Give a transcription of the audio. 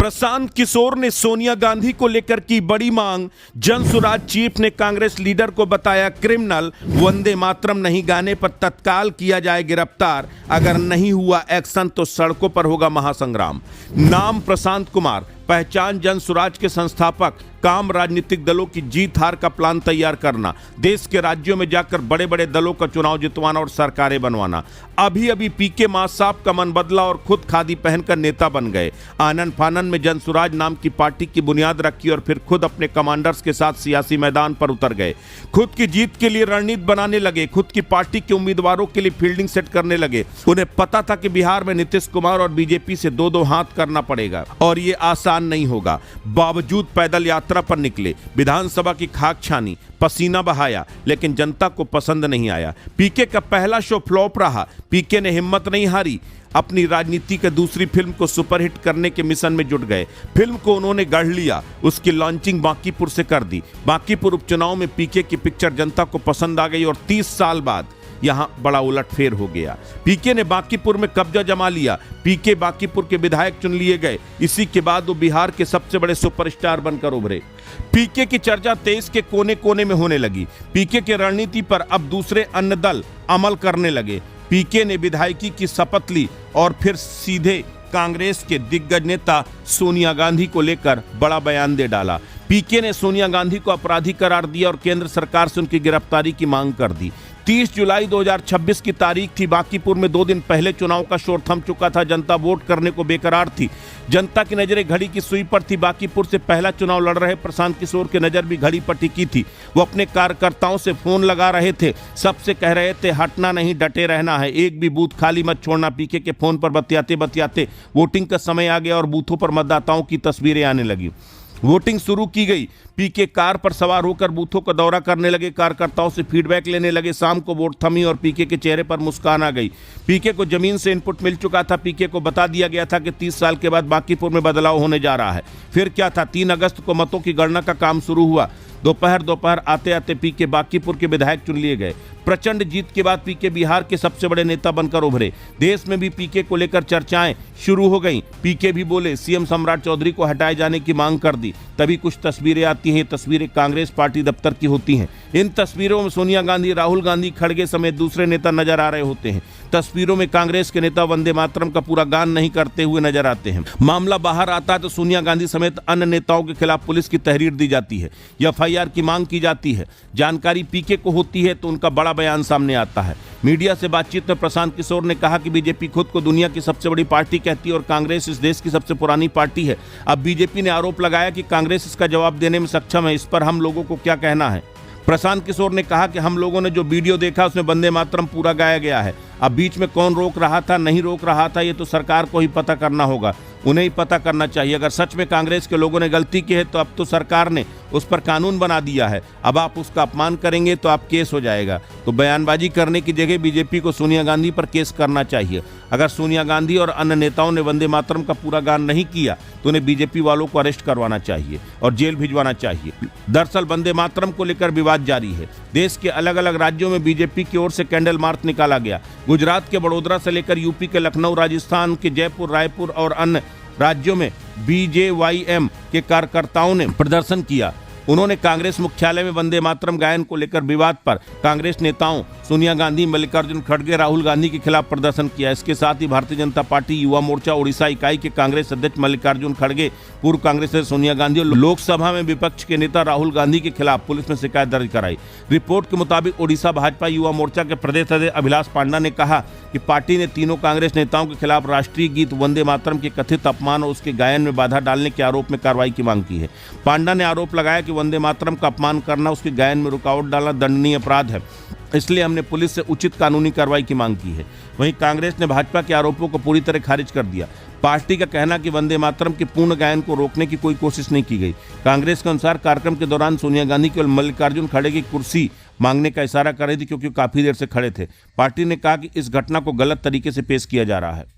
प्रशांत किशोर ने सोनिया गांधी को लेकर की बड़ी मांग। जनसुराज चीफ ने कांग्रेस लीडर को बताया क्रिमिनल। वंदे मातरम नहीं गाने पर तत्काल किया जाए गिरफ्तार। अगर नहीं हुआ एक्शन तो सड़कों पर होगा महासंग्राम। नाम प्रशांत कुमार, पहचान जनसुराज के संस्थापक। काम राजनीतिक दलों की जीत हार का प्लान तैयार करना, देश के राज्यों में जाकर बड़े बड़े दलों का चुनाव जितवाना और सरकारें बनवाना। अभी अभी पीके मां साहब का मन बदला और खुद खादी पहनकर नेता बन गए। आनन फानन में जनसुराज नाम की पार्टी की बुनियाद रखी और फिर खुद अपने कमांडर्स के साथ सियासी मैदान पर उतर गए। खुद की जीत के लिए रणनीति बनाने लगे, खुद की पार्टी के उम्मीदवारों के लिए फील्डिंग सेट करने लगे। उन्हें पता था कि बिहार में नीतीश कुमार और बीजेपी से दो दो हाथ करना पड़ेगा और ये आसान नहीं होगा। बावजूद पैदल यात्रा पर निकले, विधानसभा की खाक छानी, पसीना बहाया, लेकिन जनता को पसंद नहीं आया। पीके का पहला शो फ्लॉप रहा। पीके ने हिम्मत नहीं हारी, अपनी राजनीति के दूसरी फिल्म को सुपरहिट करने के मिशन में जुट गए। फिल्म को उन्होंने गढ़ लिया, उसकी लॉन्चिंग बांकीपुर से कर दी। बांकीपुर उपचुनाव में पीके की पिक्चर जनता को पसंद आ गई और 30 साल बाद यहां बड़ा उलटफेर हो गया। पीके ने बांकीपुर में कब्जा जमा लिया। पीके बांकीपुर के विधायक चुन लिए गए। इसी के बाद वो बिहार के सबसे बड़े सुपरस्टार बनकर उभरे। पीके की चर्चा देश के कोने कोने में होने लगी। पीके की रणनीति पर अब दूसरे अन्य दल अमल करने लगे। पीके ने विधायकी की शपथ ली और फिर सीधे कांग्रेस के दिग्गज नेता सोनिया गांधी को लेकर बड़ा बयान दे डाला। पीके ने सोनिया गांधी को अपराधी करार दिया और केंद्र सरकार से उनकी गिरफ्तारी की मांग कर दी। 30 जुलाई 2026 की तारीख थी। बांकीपुर में 2 दिन पहले चुनाव का शोर थम चुका था। जनता वोट करने को बेकरार थी। जनता की नजरें घड़ी की सुई पर थी। बांकीपुर से पहला चुनाव लड़ रहे प्रशांत किशोर की नजर भी घड़ी पर टिकी थी। वो अपने कार्यकर्ताओं से फोन लगा रहे थे, सबसे कह रहे थे हटना नहीं, डटे रहना है, एक भी बूथ खाली मत छोड़ना। पीके के फोन पर बतियाते बतियाते वोटिंग का समय आ गया और बूथों पर मतदाताओं की तस्वीरें आने लगी। वोटिंग शुरू की गई। पीके कार पर सवार होकर बूथों का दौरा करने लगे, कार्यकर्ताओं से फीडबैक लेने लगे। शाम को वोट थमी और पीके के चेहरे पर मुस्कान आ गई। पीके को जमीन से इनपुट मिल चुका था। पीके को बता दिया गया था कि 30 साल के बाद बांकीपुर में बदलाव होने जा रहा है। फिर क्या था, 3 अगस्त को मतों की गणना का काम शुरू हुआ। दोपहर आते आते पीके बांकीपुर के विधायक चुन लिए गए। प्रचंड जीत के बाद पीके बिहार के सबसे बड़े नेता बनकर उभरे। देश में भी पीके को लेकर चर्चाएं शुरू हो गईं। पीके भी बोले, सीएम सम्राट चौधरी को हटाए जाने की मांग कर दी। तभी कुछ तस्वीरें आती हैं। तस्वीरें कांग्रेस पार्टी दफ्तर की होती हैं। इन तस्वीरों में सोनिया गांधी, राहुल गांधी, खड़गे समेत दूसरे नेता नजर आ रहे होते हैं। तस्वीरों में कांग्रेस के नेता वंदे मातरम का पूरा गान नहीं करते हुए नजर आते हैं। मामला बाहर आता है तो सोनिया गांधी समेत अन्य नेताओं के खिलाफ पुलिस की तहरीर दी जाती है, एफआईआर की मांग की जाती है। जानकारी पीके को होती है तो उनका बड़ा बयान सामने आता है। मीडिया से बातचीत में प्रशांत किशोर ने कहा कि बीजेपी खुद को दुनिया की सबसे बड़ी पार्टी कहती है और कांग्रेस इस देश की सबसे पुरानी पार्टी है। अब बीजेपी ने आरोप लगाया कि कांग्रेस इसका जवाब देने में सक्षम है। इस पर हम लोगों को क्या कहना है? प्रशांत किशोर ने कहा कि हम लोगों ने जो वीडियो देखा उसमें वंदे मातरम पूरा गाया गया है। अब बीच में कौन रोक रहा था, नहीं रोक रहा था, ये तो सरकार को ही पता करना होगा। उन्हें ही पता करना चाहिए। अगर सच में कांग्रेस के लोगों ने गलती की है तो अब तो सरकार ने उस पर कानून बना दिया है। अब आप उसका अपमान करेंगे तो आप केस हो जाएगा। तो बयानबाजी करने की जगह बीजेपी को सोनिया गांधी पर केस करना चाहिए। अगर सोनिया गांधी और अन्य नेताओं ने वंदे मातरम का पूरा गान नहीं किया तो उन्हें बीजेपी वालों को अरेस्ट करवाना चाहिए और जेल भिजवाना चाहिए। दरअसल वंदे मातरम को लेकर विवाद जारी है। देश के अलग अलग राज्यों में बीजेपी की ओर से कैंडल मार्च निकाला गया। गुजरात के बड़ोदरा से लेकर यूपी के लखनऊ, राजस्थान के जयपुर, रायपुर और अन्य राज्यों में बीजेवाईएम के कार्यकर्ताओं ने प्रदर्शन किया। उन्होंने कांग्रेस मुख्यालय में वंदे मातरम गायन को लेकर विवाद पर कांग्रेस नेताओं सोनिया गांधी, मल्लिकार्जुन खड़गे, राहुल गांधी के खिलाफ प्रदर्शन किया। इसके साथ ही भारतीय जनता पार्टी युवा मोर्चा ओडिशा इकाई के कांग्रेस अध्यक्ष मल्लिकार्जुन खड़गे, पूर्व कांग्रेस अध्यक्ष सोनिया गांधी और लोकसभा में विपक्ष के नेता राहुल गांधी के खिलाफ पुलिस में शिकायत दर्ज कराई। रिपोर्ट के मुताबिक ओडिशा भाजपा युवा मोर्चा के प्रदेश अध्यक्ष अभिलाष पांडा ने कहा कि पार्टी ने तीनों कांग्रेस नेताओं के खिलाफ राष्ट्रीय गीत वंदे मातरम के कथित अपमान और उसके गायन में बाधा डालने के आरोप में कार्रवाई की मांग की है। पांडा ने आरोप लगाया कि वंदे मातरम का अपमान करना, उसके गायन में रुकावट डालना दंडनीय अपराध है, इसलिए हमने पुलिस से उचित कानूनी कार्रवाई की मांग की है। वहीं कांग्रेस ने भाजपा के आरोपों को पूरी तरह खारिज कर दिया। पार्टी का कहना कि वंदे मातरम के पूर्ण गायन को रोकने की कोई कोशिश नहीं की गई। कांग्रेस के अनुसार कार्यक्रम के दौरान सोनिया गांधी केवल मल्लिकार्जुन खड़गे की कुर्सी मांगने का इशारा कर रही थी क्योंकि काफी देर से खड़े थे। पार्टी ने कहा कि इस घटना को गलत तरीके से पेश किया जा रहा है।